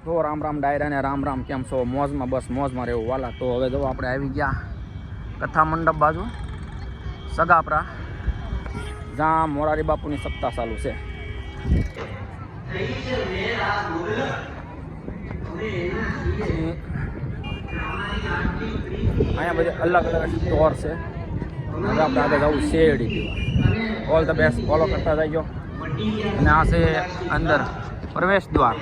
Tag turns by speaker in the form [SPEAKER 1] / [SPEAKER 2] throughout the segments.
[SPEAKER 1] તો રામ રામ ડાયરા ને રામ રામ, કેમ છો? મોજમાં? બસ મોજમાં રહેવું વાલા. તો હવે જો આપણે આવી ગયા કથા મંડપ બાજુ સગાપરા, જ્યાં મોરારી બાપુની સપ્તાહ ચાલુ છે. અહીંયા બધી અલગ અલગ સ્ટોર છે. હવે આપણે આગળ જવું શેરડી. ઓલ ધ બેસ્ટ, ફોલો કરતા જઈજો. અને આ છે અંદર પ્રવેશ દ્વાર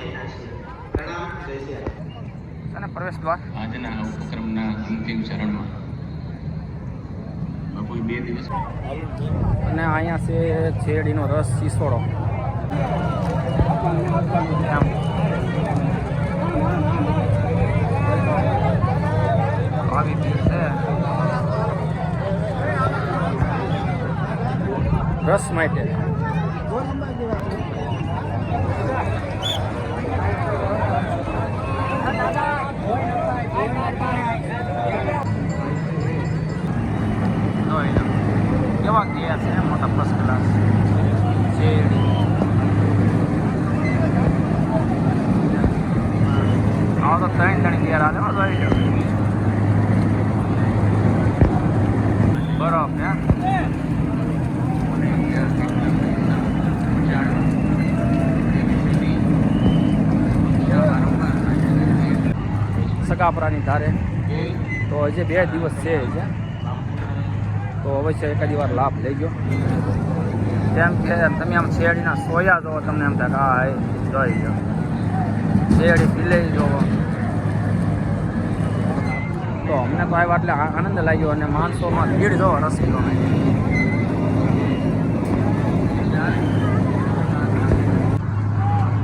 [SPEAKER 1] અને પ્રવેશ દ્વાર
[SPEAKER 2] આજના ઉપક્રમના અંતિમ ચરણમાં કોઈ 2 દિવસ.
[SPEAKER 1] અને અહીંયા છે શેરડીનો રસ શીસોડો. આવી ભીડ છે રસ માટે. કેવા ગયા છે મોટા ફર્સ્ટ ક્લાસ શેરડી. આવો તો 3 ગયા રાતે બરફ ને સગાપરાની ધારે. તો હજી 2 દિવસ છે હજી, તો અવશ્ય એકાદી વાર લાભ લઈ ગયો. કેમ કે તમે આમ શેરડીના સોયા જોવો, તમને એમ થાય હા એ જોઈ ગયો શેરડી પીલે જોવો. તો અમને તો આવ્યા એટલે આનંદ લાગ્યો. અને માણસોમાં ભીડ જોવો રસી ગમે.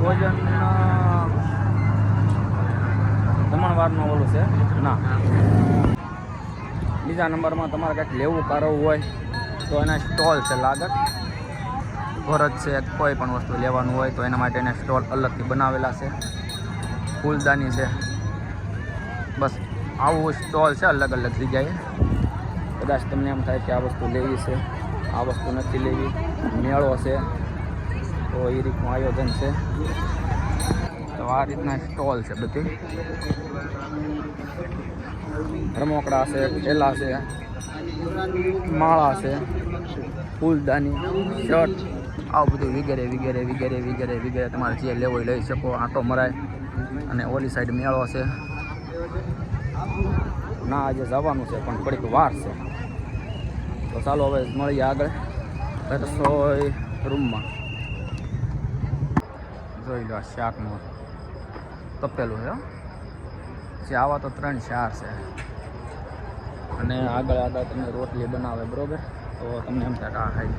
[SPEAKER 1] ભોજન જમણવારનું ઓલું છે ના. બીજા નંબરમાં તમારે કંઈક લેવું કારવું હોય તો એના સ્ટોલ છે લાગત. ભરત છે, કોઈ પણ વસ્તુ લેવાનું હોય તો એના માટે એને સ્ટોલ અલગથી બનાવેલા છે. ફૂલદાની છે, બસ આવું સ્ટોલ છે અલગ અલગ જગ્યાએ. કદાચ તમને એમ થાય કે આ વસ્તુ લેવી છે, આ વસ્તુ નથી લેવી, મેળો છે તો એ રીતનું આયોજન છે. તો આ રીતના સ્ટોલ છે બધી. રમકડા છે, થેલા છે, માળા છે, ફૂલદાની, શર્ટ, આવું બધું વગેરે વગેરે વગેરે વગેરે વગેરે. તમારે જે લેવો એ લઈ શકો. આંટો મરાય. અને ઓલી સાઈડ મેળો છે. ના આજે જવાનું છે પણ થોડીક વાર છે. તો ચાલો હવે મળીએ આગળ રસોઈ રૂમમાં. જોઈ લો શાકનું તપેલું છે. જે આવા તો 3-4 છે. અને આગળ આગળ તમને રોટલી બનાવે બરાબર, તો તમને એમ થાય કે આ ખાઈ.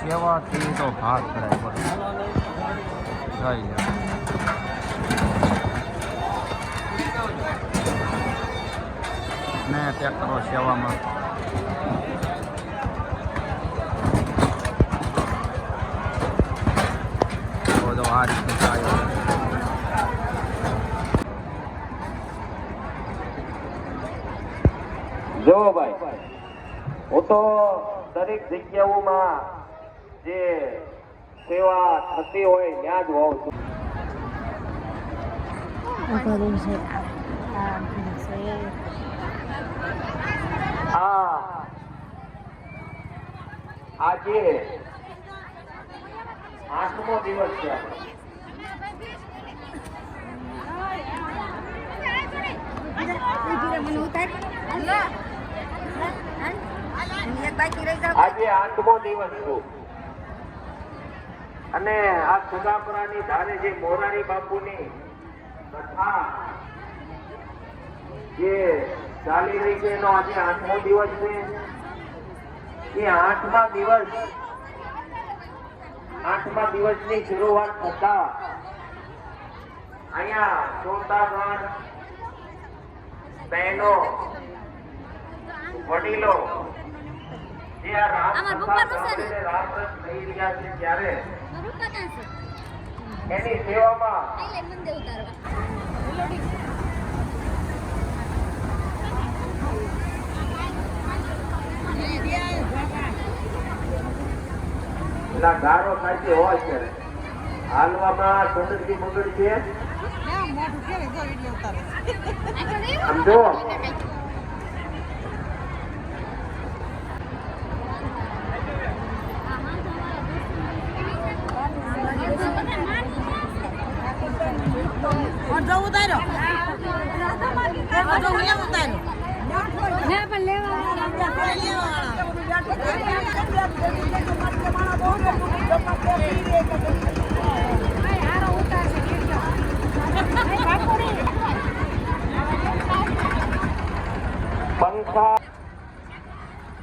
[SPEAKER 1] સેવાથી તો ભાત કરાય પડે. જઈ લે ને ચેક કરો સેવામાં. તો આ રીતનું થાય.
[SPEAKER 3] જો ભાઈ, હું તો દરેક જગ્યાઓમાં જે સેવા થતી હોય ત્યાં જ હોઉં છું. આજે 8મો દિવસ છે. આજે 8મો દિવસ છે અને આ સુગાપરાની ધારે જે મોરારી બાપુની કથા જે ચાલી રહી છે એનો આજે 8મો દિવસ છે. એ 8મા દિવસની શરૂઆત થતા અહીંયા શ્રોતાગણ, બહેનો, વડીલો જે આ રામ કથા સાંભળીને રામરસ થઈ રહ્યા છે ત્યારે એની સેવામાં પેલા ગારો સાચી હોય છે હાલવામાં સુંદરજી બગડ છે. સમજો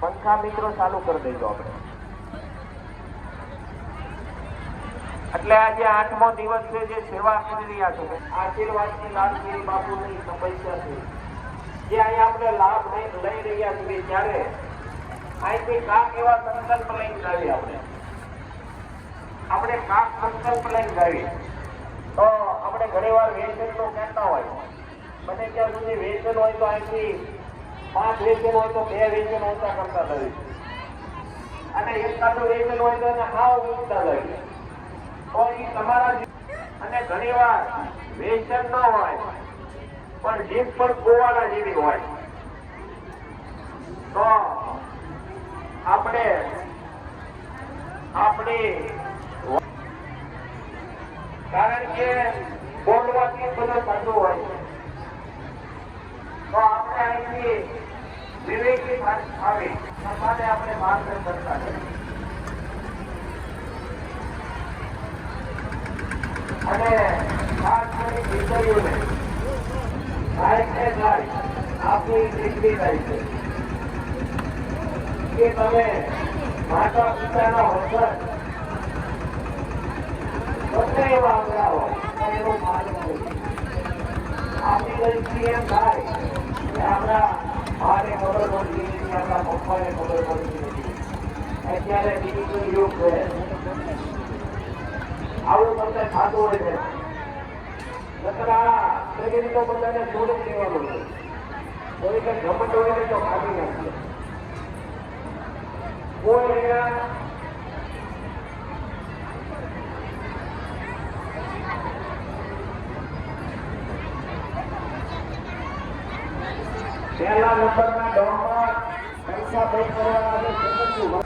[SPEAKER 3] પંખા મિત્રો ચાલુ કરી દઈશું આપણે. એટલે આજે 8મો દિવસ છે જે સેવા કરી રહ્યા છે. આશીર્વાદની લાલગીરી બાપુની સમસ્યા છે જે અહીંયા આપણે લાભ લઈ રહ્યા છીએ ત્યારે અહીંથી કાક એવા સંકલ્પ લઈને જાવી. આપણે કાક સંકલ્પ લઈને જાવી તો આપણે ઘણી વાર વેચન તો કહેતા હોય, બને ત્યાં સુધી વેચન હોય તો અહીંથી 5 વેચન હોય તો 2 વેચન ઓછા કરતા થયું અને એકાદું વેચન હોય તો એને હાવ વેચતા થયું. તો એ તમારા અને ઘણી વાર વેચન ન હોય પણ જીભ પણ ગોવાળા જેવી હોય તો આપણે કારણ કે બોલવાથી બધું થતું હોય છે તો આપણે અહીંથી વિવેકી આવી સમાજે આપણે માર્ગદર્શન કરતા છે અને ખાસ કરી દીકરીઓને આપની દીકરી થાય છે કે તમે માતા પિતાના વગર બંને એવા આગળ હોય એનું માનું આપણી દ્રષ્ટિએ એમ થાય કે આપણા માને ખબર પડતી નથી, આપણા પપ્પાને ખબર પડતી નથી. અત્યારે ડિજિટલ યુગ છે, આવું તમને થતું હોય છે. નકર આ તો બધાને છોડી દેવાનું છે. કોઈ કે ઘમંડ હોય ને તો કાઢી નાખીએ. કોઈ અહીંયા પહેલા નંબરના ડોમમાં પૈસા પે કરવાના